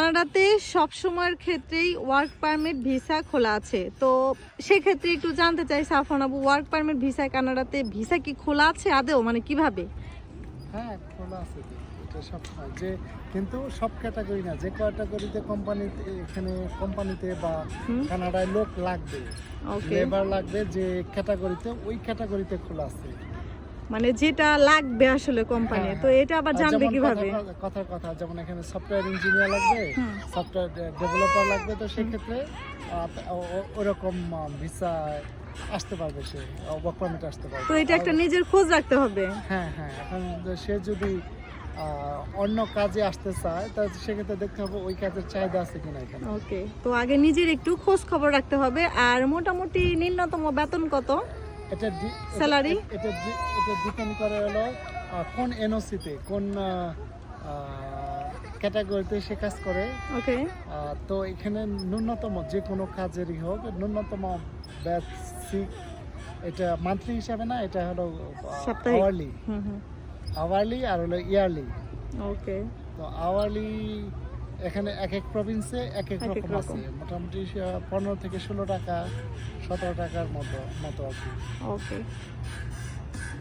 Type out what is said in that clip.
কানাডাতে সব সময়ের ক্ষেত্রেই ওয়ার্ক পারমিট ভিসা খোলা আছে, তো সেক্ষেত্রে একটু জানতে চাই সাফওয়ান আপু, ওয়ার্ক পারমিট ভিসা কানাডাতে ভিসা কি খোলা আছে আদেও, মানে কিভাবে? হ্যাঁ, খোলা আছে তো। এটা সব সময় যে, কিন্তু সব ক্যাটাগরি না, যে ক্যাটাগরিতে কোম্পানিতে, এখানে কোম্পানিতে বা কানাডায় লোক লাগবে, ওকে, লেবার লাগবে, যে ক্যাটাগরিতে, ওই ক্যাটাগরিতে খোলা আছে। মানে যেটা লাগবে আসলে কোম্পানি, হ্যাঁ, তো এটা আবার আর জানবে যেমন কিভাবে? কথার কথা, যেমন এখানে সফটওয়্যার ইঞ্জিনিয়ার লাগবে, হুম। সফটওয়্যার ডেভেলপার লাগবে, তো সেক্ষেত্রে ওরকম ভিসা আসতে পারবে, সে ওয়ার্ক পারমিট আসতে পারবে। তো এটা একটা নিজের খোঁজ রাখতে হবে। হ্যাঁ হ্যাঁ, এখন সে যদি অন্য কাজে আসতে চায়, তাহলে সেক্ষেত্রে দেখতে হবে ওই কাজের চাহিদা আছে কিনা এখানে। ওকে, তো আগে নিজের একটু খোঁজ খবর রাখতে হবে। আর মোটামুটি ন্যূনতম বেতন কত? এটা স্যালারি? এটা ডিপেন্ড করে হলো কোন এনওসিতে, কোন ক্যাটাগরিতে সে কাজ করে। ওকে, তো এখানে ন্যূনতম যে কোনো কাজেরই হোক, ন্যূনতম বেসিক, এটা মান্থলি হিসাবে না, এটা হলো সাপ্তাহিক। আওয়ারলি। হুম হুম, আওয়ারলি আর হলো ইয়ারলি। ওকে, তো আওয়ারলি এখানে এক এক প্রভিন্সে এক এক এক এক রকম রকম। আছে, মোটামুটি 15 থেকে 16 টাকা, 17 টাকার মতো আর কি। ওকে।